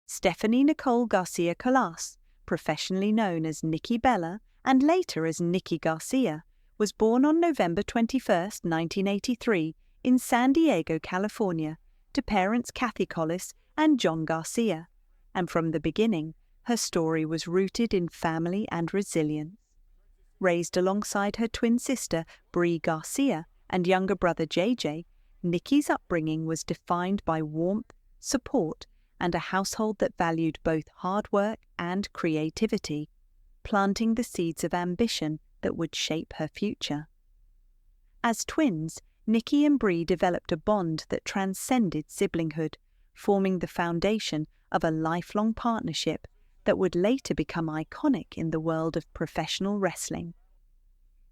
Stephanie Nicole Garcia Colas, professionally known as Nikki Bella and later as Nikki Garcia, was born on November 21, 1983, in San Diego, California, to parents Kathy Collis and John Garcia, and from the beginning, her story was rooted in family and resilience. Raised alongside her twin sister, Brie Garcia, and younger brother JJ, Nikki's upbringing was defined by warmth, support, and a household that valued both hard work and creativity, planting the seeds of ambition that would shape her future. As twins, Nikki and Brie developed a bond that transcended siblinghood, forming the foundation of a lifelong partnership that would later become iconic in the world of professional wrestling.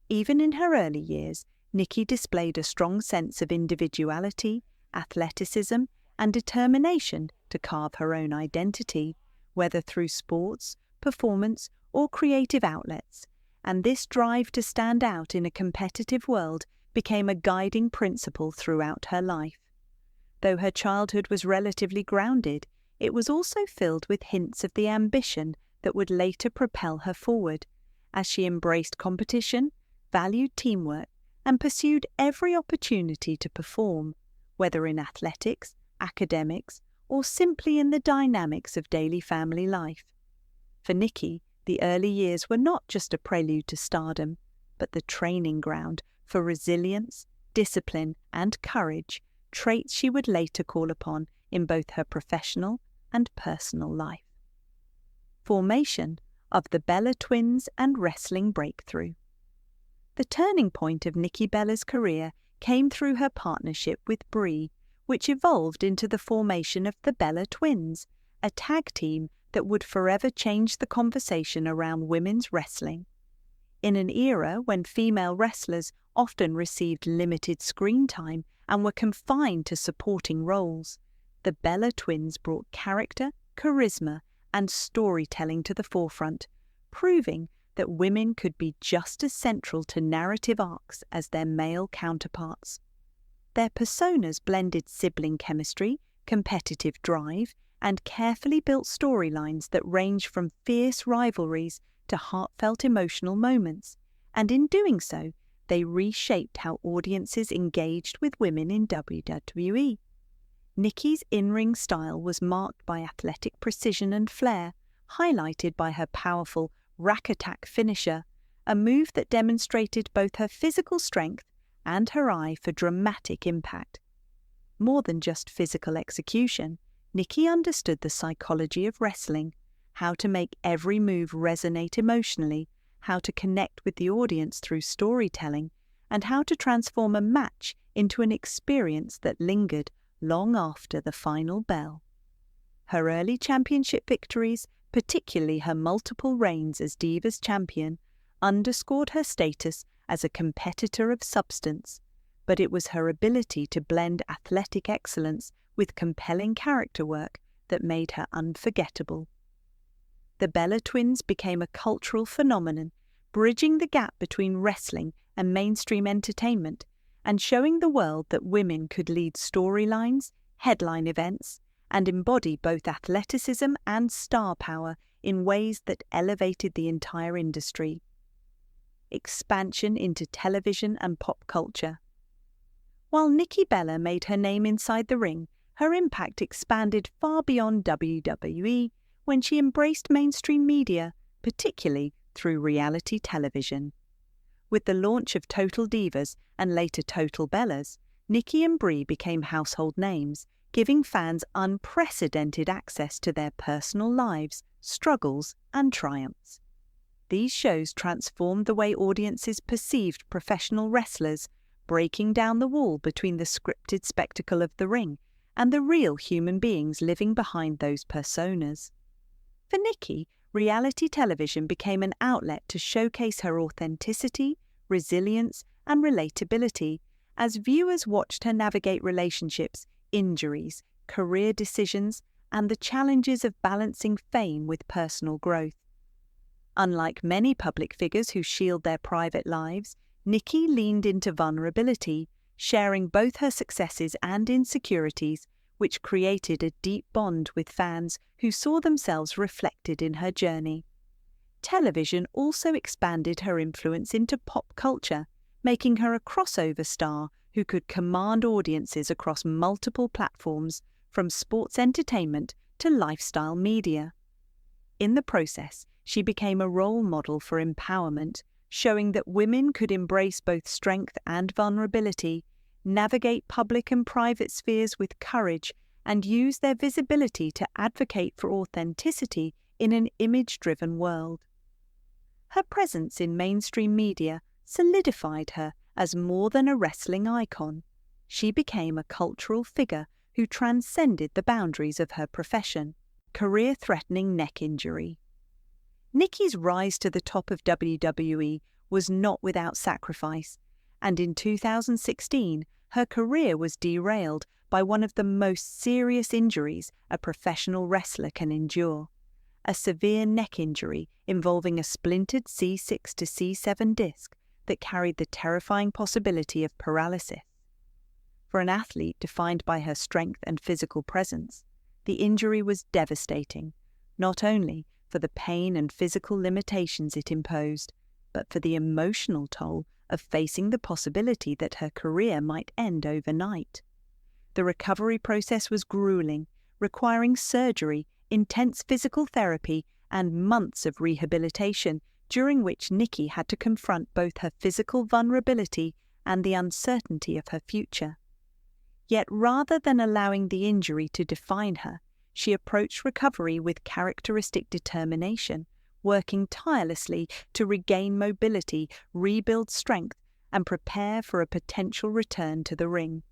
Even in her early years, Nikki displayed a strong sense of individuality, athleticism, and determination to carve her own identity, whether through sports, performance, or creative outlets, and this drive to stand out in a competitive world became a guiding principle throughout her life. Though her childhood was relatively grounded, it was also filled with hints of the ambition that would later propel her forward, as she embraced competition, valued teamwork, and pursued every opportunity to perform, whether in athletics, academics, or simply in the dynamics of daily family life. For Nikki, the early years were not just a prelude to stardom, but the training ground for resilience, discipline, and courage, traits she would later call upon in both her professional and personal life. Formation of the Bella twins and wrestling breakthrough. The turning point of Nikki Bella's career came through her partnership with Brie, which evolved into the formation of the Bella Twins, a tag team that would forever change the conversation around women's wrestling. In an era when female wrestlers often received limited screen time and were confined to supporting roles, the Bella Twins brought character, charisma, and storytelling to the forefront, proving that women could be just as central to narrative arcs as their male counterparts. Their personas blended sibling chemistry, competitive drive, and carefully built storylines that range from fierce rivalries to heartfelt emotional moments, and in doing so, they reshaped how audiences engaged with women in WWE. Nikki's in-ring style was marked by athletic precision and flair, highlighted by her powerful rack attack finisher, a move that demonstrated both her physical strength and her eye for dramatic impact. More than just physical execution, Nikki understood the psychology of wrestling, how to make every move resonate emotionally, how to connect with the audience through storytelling, and how to transform a match into an experience that lingered long after the final bell. Her early championship victories, particularly her multiple reigns as Divas champion, underscored her status as a competitor of substance, but it was her ability to blend athletic excellence with compelling character work that made her unforgettable. The Bella Twins became a cultural phenomenon, bridging the gap between wrestling and mainstream entertainment, and showing the world that women could lead storylines, headline events, and embody both athleticism and star power in ways that elevated the entire industry. Expansion into television and pop culture. While Nikki Bella made her name inside the ring, her impact expanded far beyond WWE when she embraced mainstream media, particularly through reality television. With the launch of Total Divas and later Total Bellas, Nikki and Brie became household names, giving fans unprecedented access to their personal lives, struggles, and triumphs. These shows transformed the way audiences perceived professional wrestlers, breaking down the wall between the scripted spectacle of the ring and the real human beings living behind those personas. For Nikki, reality television became an outlet to showcase her authenticity, resilience, and relatability as viewers watched her navigate relationships, injuries, career decisions, and the challenges of balancing fame with personal growth. Unlike many public figures who shield their private lives, Nikki leaned into vulnerability, sharing both her successes and insecurities which created a deep bond with fans who saw themselves reflected in her journey. Television also expanded her influence into pop culture, making her a crossover star who could command audiences across multiple platforms, from sports entertainment to lifestyle media. In the process, she became a role model for empowerment, showing that women could embrace both strength and vulnerability, navigate public and private spheres with courage, and use their visibility to advocate for authenticity in an image-driven world. Her presence in mainstream media solidified her as more than a wrestling icon. She became a cultural figure who transcended the boundaries of her profession. Career-threatening neck injury. Nikki's rise to the top of WWE was not without sacrifice, and in 2016, her career was derailed by one of the most serious injuries a professional wrestler can endure: a severe neck injury involving a splintered C6 to C7 disc that carried the terrifying possibility of paralysis. For an athlete defined by her strength and physical presence, the injury was devastating, not only for the pain and physical limitations it imposed, but for the emotional toll of facing the possibility that her career might end overnight. The recovery process was grueling, requiring surgery, intense physical therapy, and months of rehabilitation, during which Nikki had to confront both her physical vulnerability and the uncertainty of her future. Yet rather than allowing the injury to define her, she approached recovery with characteristic determination, working tirelessly to regain mobility, rebuild strength, and prepare for a potential return to the ring.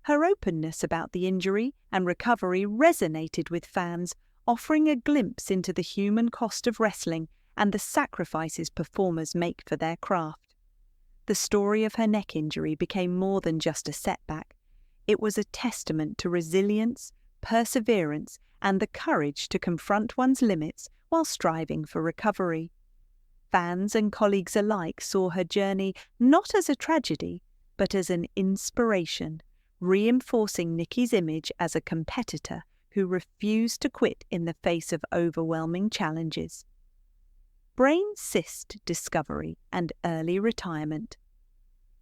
Her openness about the injury and recovery resonated with fans, offering a glimpse into the human cost of wrestling and the sacrifices performers make for their craft. The story of her neck injury became more than just a setback. It was a testament to resilience, perseverance, and the courage to confront one's limits while striving for recovery. Fans and colleagues alike saw her journey not as a tragedy, but as an inspiration, reinforcing Nikki's image as a competitor who refused to quit in the face of overwhelming challenges. Brain cyst discovery and early retirement.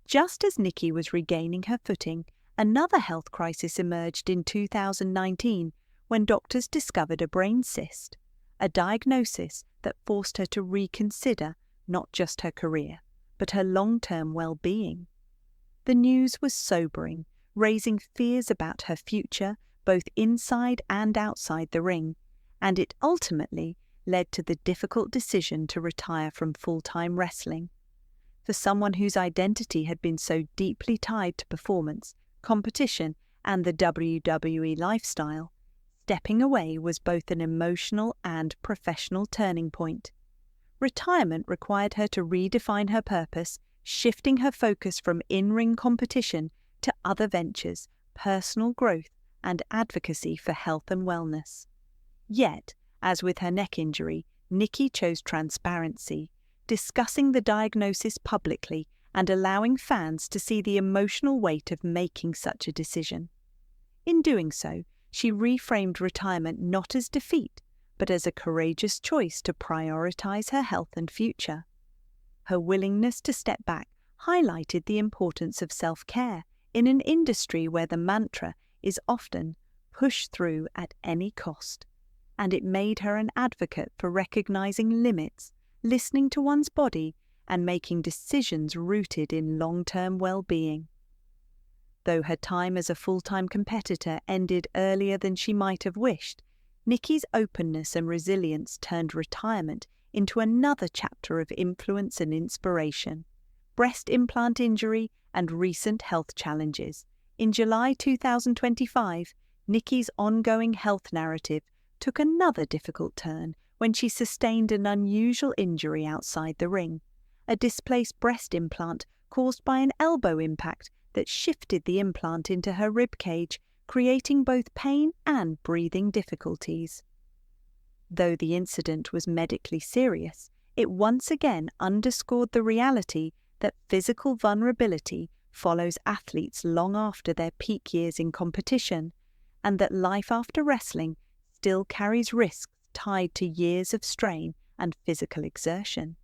Just as Nikki was regaining her footing, another health crisis emerged in 2019 when doctors discovered a brain cyst, a diagnosis that forced her to reconsider not just her career, but her long-term well-being. The news was sobering, raising fears about her future, both inside and outside the ring, and it ultimately led to the difficult decision to retire from full-time wrestling. For someone whose identity had been so deeply tied to performance, competition, and the WWE lifestyle, stepping away was both an emotional and professional turning point. Retirement required her to redefine her purpose, shifting her focus from in-ring competition to other ventures, personal growth, and advocacy for health and wellness. Yet, as with her neck injury, Nikki chose transparency, discussing the diagnosis publicly and allowing fans to see the emotional weight of making such a decision. In doing so, she reframed retirement not as defeat, but as a courageous choice to prioritize her health and future. Her willingness to step back highlighted the importance of self-care in an industry where the mantra is often push through at any cost, and it made her an advocate for recognizing limits, listening to one's body, and making decisions rooted in long-term well-being. Though her time as a full-time competitor ended earlier than she might have wished, Nikki's openness and resilience turned retirement into another chapter of influence and inspiration. Breast implant injury and recent health challenges. In July 2025, Nikki's ongoing health narrative took another difficult turn when she sustained an unusual injury outside the ring, a displaced breast implant caused by an elbow impact that shifted the implant into her rib cage, creating both pain and breathing difficulties. Though the incident was medically serious, it once again underscored the reality that physical vulnerability follows athletes long after their peak years in competition, and that life after wrestling still carries risks tied to years of strain and physical exertion.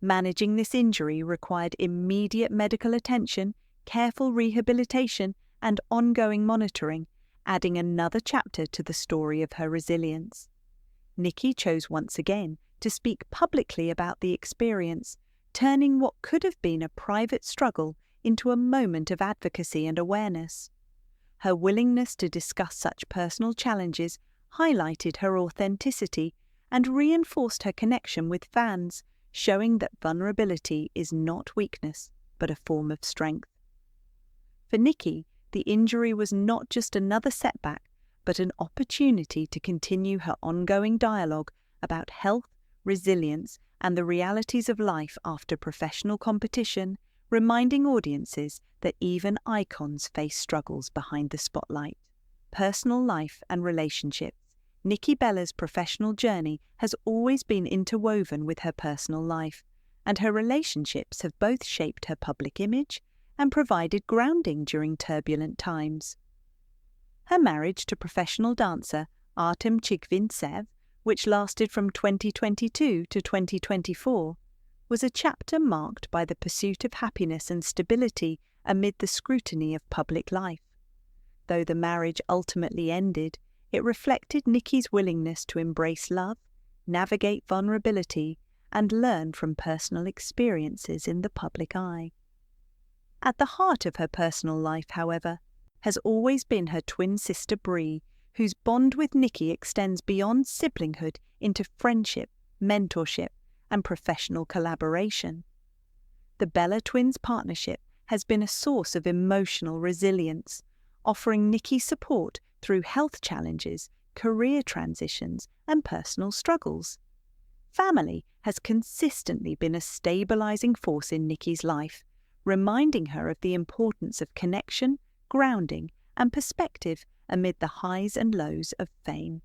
Managing this injury required immediate medical attention, careful rehabilitation, and ongoing monitoring, adding another chapter to the story of her resilience. Nikki chose once again to speak publicly about the experience, turning what could have been a private struggle into a moment of advocacy and awareness. Her willingness to discuss such personal challenges highlighted her authenticity and reinforced her connection with fans, showing that vulnerability is not weakness, but a form of strength. For Nikki, the injury was not just another setback, but an opportunity to continue her ongoing dialogue about health, resilience, and the realities of life after professional competition, reminding audiences that even icons face struggles behind the spotlight. Personal life and relationships. Nikki Bella's professional journey has always been interwoven with her personal life, and her relationships have both shaped her public image and provided grounding during turbulent times. Her marriage to professional dancer Artem Chigvintsev, which lasted from 2022 to 2024, was a chapter marked by the pursuit of happiness and stability amid the scrutiny of public life. Though the marriage ultimately ended, it reflected Nikki's willingness to embrace love, navigate vulnerability, and learn from personal experiences in the public eye. At the heart of her personal life, however, has always been her twin sister Bree, whose bond with Nikki extends beyond siblinghood into friendship, mentorship, and professional collaboration. The Bella twins' partnership has been a source of emotional resilience, offering Nikki support through health challenges, career transitions, and personal struggles. Family has consistently been a stabilizing force in Nikki's life, reminding her of the importance of connection, grounding, and perspective amid the highs and lows of fame.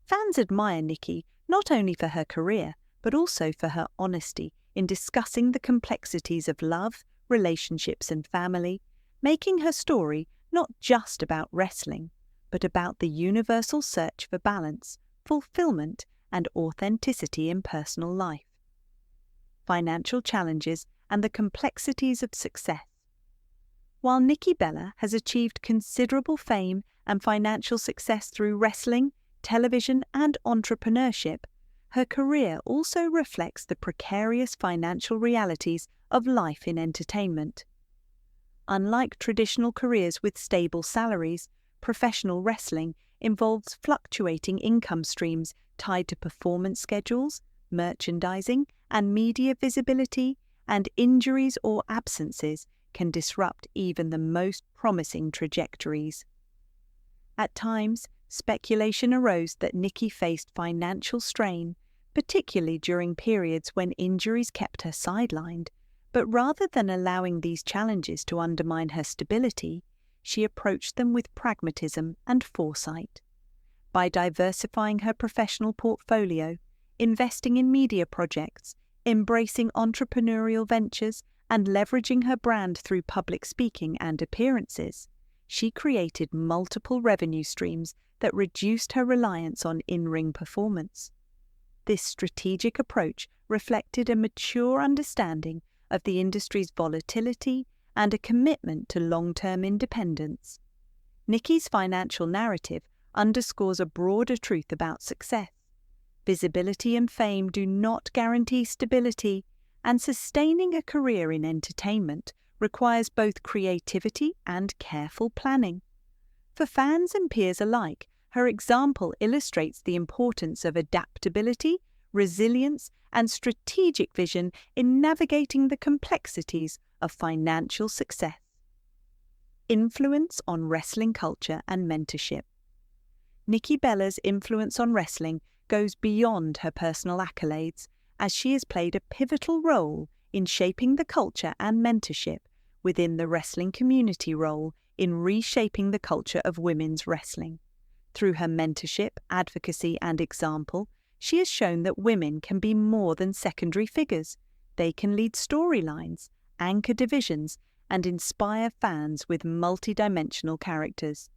Fans admire Nikki not only for her career, but also for her honesty in discussing the complexities of love, relationships, and family, making her story not just about wrestling, but about the universal search for balance, fulfillment, and authenticity in personal life. Financial challenges and the complexities of success. While Nikki Bella has achieved considerable fame and financial success through wrestling, television, and entrepreneurship, her career also reflects the precarious financial realities of life in entertainment. Unlike traditional careers with stable salaries, professional wrestling involves fluctuating income streams tied to performance schedules, merchandising, and media visibility, and injuries or absences can disrupt even the most promising trajectories. At times, speculation arose that Nikki faced financial strain, particularly during periods when injuries kept her sidelined, but rather than allowing these challenges to undermine her stability, she approached them with pragmatism and foresight. By diversifying her professional portfolio, investing in media projects, embracing entrepreneurial ventures, and leveraging her brand through public speaking and appearances, she created multiple revenue streams that reduced her reliance on in-ring performance. This strategic approach reflected a mature understanding of the industry's volatility and a commitment to long-term independence. Nikki's financial narrative underscores a broader truth about success. Visibility and fame do not guarantee stability, and sustaining a career in entertainment requires both creativity and careful planning. For fans and peers alike, her example illustrates the importance of adaptability, resilience, and strategic vision in navigating the complexities of financial success. Influence on wrestling culture and mentorship. Nikki Bella's influence on wrestling goes beyond her personal accolades, as she has played a pivotal role in shaping the culture and mentorship within the wrestling community role in reshaping the culture of women's wrestling. Through her mentorship, advocacy, and example, she has shown that women can be more than secondary figures. They can lead storylines, anchor divisions, and inspire fans with multidimensional characters.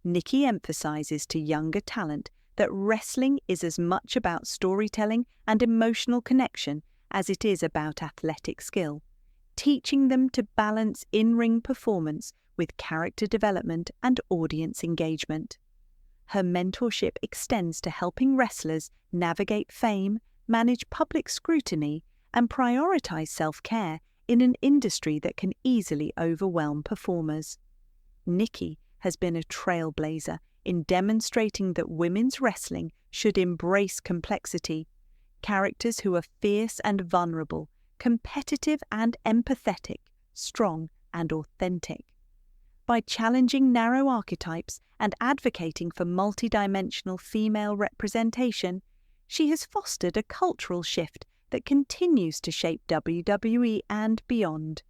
Nikki emphasizes to younger talent that wrestling is as much about storytelling and emotional connection as it is about athletic skill, teaching them to balance in-ring performance with character development and audience engagement. Her mentorship extends to helping wrestlers navigate fame, manage public scrutiny, and prioritize self-care in an industry that can easily overwhelm performers. Nikki has been a trailblazer in demonstrating that women's wrestling should embrace complexity, characters who are fierce and vulnerable, competitive and empathetic, strong and authentic. By challenging narrow archetypes and advocating for multidimensional female representation, she has fostered a cultural shift that continues to shape WWE and beyond.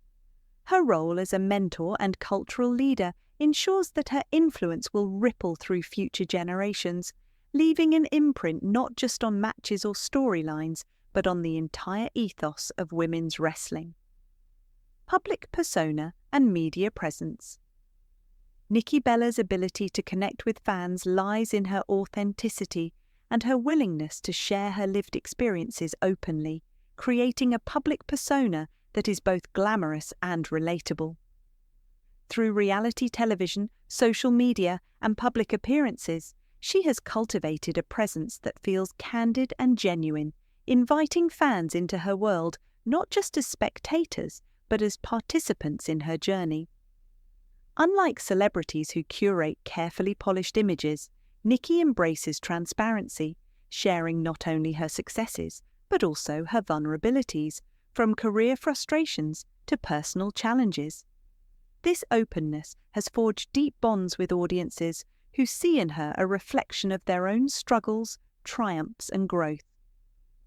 Her role as a mentor and cultural leader ensures that her influence will ripple through future generations, leaving an imprint not just on matches or storylines, but on the entire ethos of women's wrestling. Public persona and media presence. Nikki Bella's ability to connect with fans lies in her authenticity and her willingness to share her lived experiences openly, creating a public persona that is both glamorous and relatable. Through reality television, social media, and public appearances, she has cultivated a presence that feels candid and genuine, inviting fans into her world not just as spectators, but as participants in her journey. Unlike celebrities who curate carefully polished images, Nikki embraces transparency, sharing not only her successes, but also her vulnerabilities, from career frustrations to personal challenges. This openness has forged deep bonds with audiences who see in her a reflection of their own struggles, triumphs, and growth.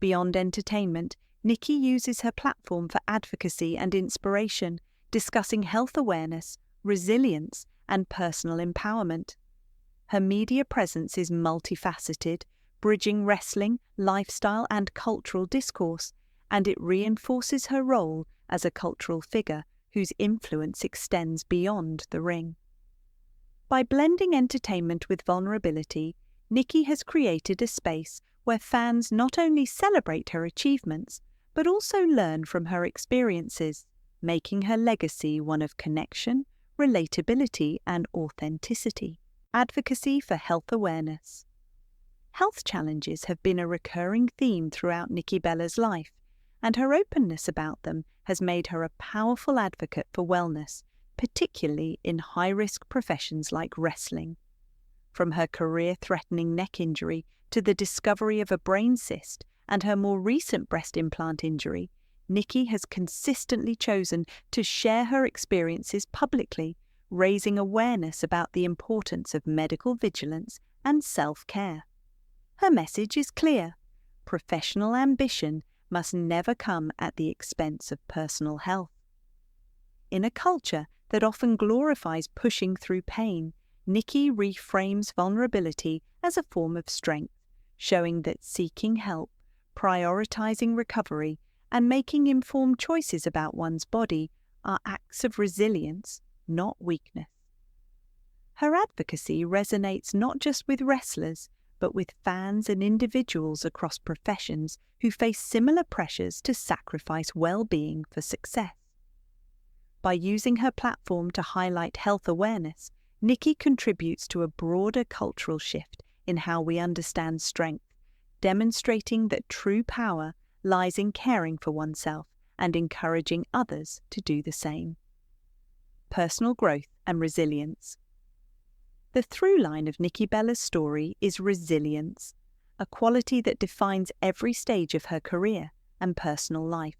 Beyond entertainment, Nikki uses her platform for advocacy and inspiration, discussing health awareness, resilience, and personal empowerment. Her media presence is multifaceted, bridging wrestling, lifestyle, and cultural discourse, and it reinforces her role as a cultural figure whose influence extends beyond the ring. By blending entertainment with vulnerability, Nikki has created a space where fans not only celebrate her achievements, but also learn from her experiences, making her legacy one of connection, relatability, and authenticity. Advocacy for health awareness. Health challenges have been a recurring theme throughout Nikki Bella's life, and her openness about them has made her a powerful advocate for wellness, particularly in high-risk professions like wrestling. From her career-threatening neck injury to the discovery of a brain cyst and her more recent breast implant injury, Nikki has consistently chosen to share her experiences publicly, raising awareness about the importance of medical vigilance and self-care. Her message is clear: professional ambition must never come at the expense of personal health. In a culture that often glorifies pushing through pain, Nikki reframes vulnerability as a form of strength, showing that seeking help, prioritizing recovery, and making informed choices about one's body are acts of resilience, not weakness. Her advocacy resonates not just with wrestlers, but with fans and individuals across professions who face similar pressures to sacrifice well-being for success. By using her platform to highlight health awareness, Nikki contributes to a broader cultural shift in how we understand strength, demonstrating that true power lies in caring for oneself and encouraging others to do the same. Personal growth and resilience. The through line of Nikki Bella's story is resilience, a quality that defines every stage of her career and personal life.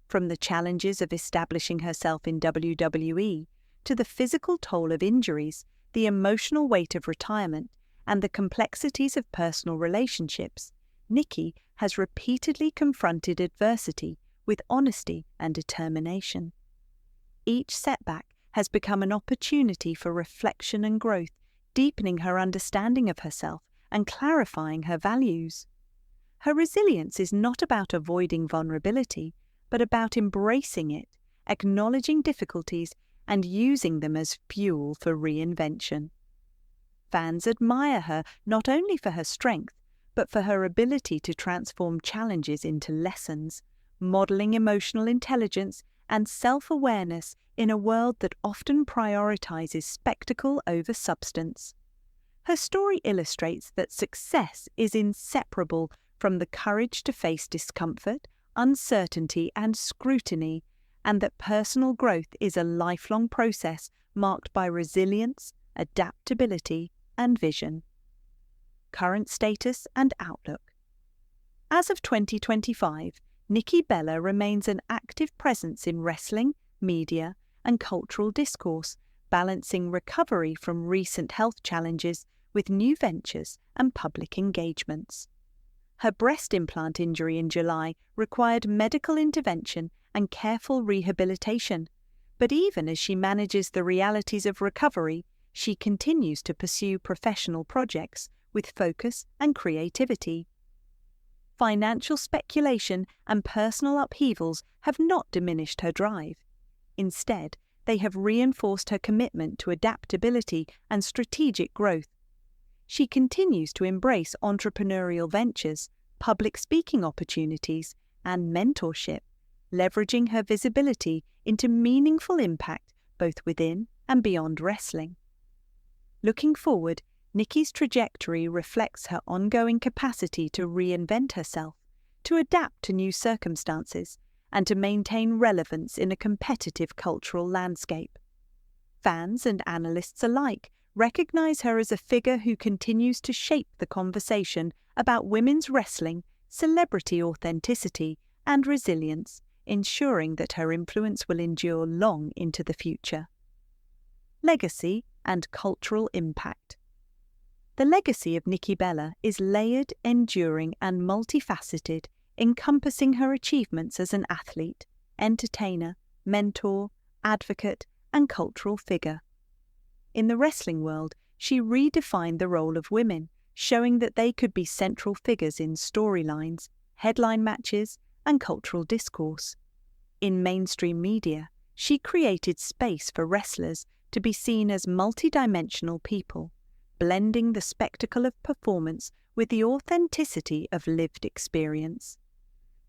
From the challenges of establishing herself in WWE to the physical toll of injuries, the emotional weight of retirement, and the complexities of personal relationships, Nikki has repeatedly confronted adversity with honesty and determination. Each setback has become an opportunity for reflection and growth, deepening her understanding of herself and clarifying her values. Her resilience is not about avoiding vulnerability, but about embracing it, acknowledging difficulties, and using them as fuel for reinvention. Fans admire her not only for her strength, but for her ability to transform challenges into lessons, modeling emotional intelligence and self-awareness in a world that often prioritizes spectacle over substance. Her story illustrates that success is inseparable from the courage to face discomfort, uncertainty, and scrutiny, and that personal growth is a lifelong process marked by resilience, adaptability, and vision. Current status and outlook. As of 2025, Nikki Bella remains an active presence in wrestling, media, and cultural discourse, balancing recovery from recent health challenges with new ventures and public engagements. Her breast implant injury in July required medical intervention and careful rehabilitation, but even as she manages the realities of recovery, she continues to pursue professional projects with focus and creativity. Financial speculation and personal upheavals have not diminished her drive. Instead, they have reinforced her commitment to adaptability and strategic growth. She continues to embrace entrepreneurial ventures, public speaking opportunities, and mentorship, leveraging her visibility into meaningful impact both within and beyond wrestling. Looking forward, Nikki's trajectory reflects her ongoing capacity to reinvent herself, to adapt to new circumstances, and to maintain relevance in a competitive cultural landscape. Fans and analysts alike recognize her as a figure who continues to shape the conversation about women's wrestling, celebrity authenticity, and resilience, ensuring that her influence will endure long into the future. Legacy and cultural impact. The legacy of Nikki Bella is layered, enduring, and multifaceted, encompassing her achievements as an athlete, entertainer, mentor, advocate, and cultural figure. In the wrestling world, she redefined the role of women, showing that they could be central figures in storylines, headline matches, and cultural discourse. In mainstream media, she created space for wrestlers to be seen as multidimensional people, blending the spectacle of performance with the authenticity of lived experience.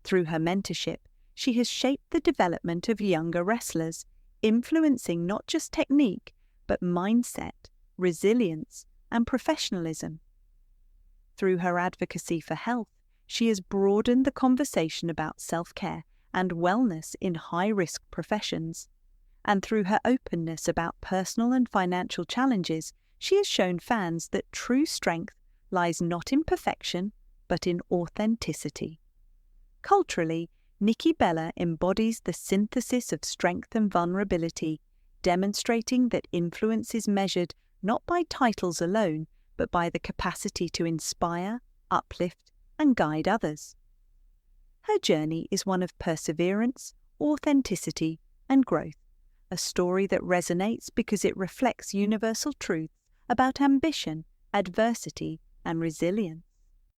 Through her mentorship, she has shaped the development of younger wrestlers, influencing not just technique, but mindset, resilience, and professionalism. Through her advocacy for health, she has broadened the conversation about self-care and wellness in high-risk professions. And through her openness about personal and financial challenges, she has shown fans that true strength lies not in perfection, but in authenticity. Culturally, Nikki Bella embodies the synthesis of strength and vulnerability, demonstrating that influence is measured not by titles alone, but by the capacity to inspire, uplift, and guide others. Her journey is one of perseverance, authenticity, and growth, a story that resonates because it reflects universal truths about ambition, adversity, and resilience.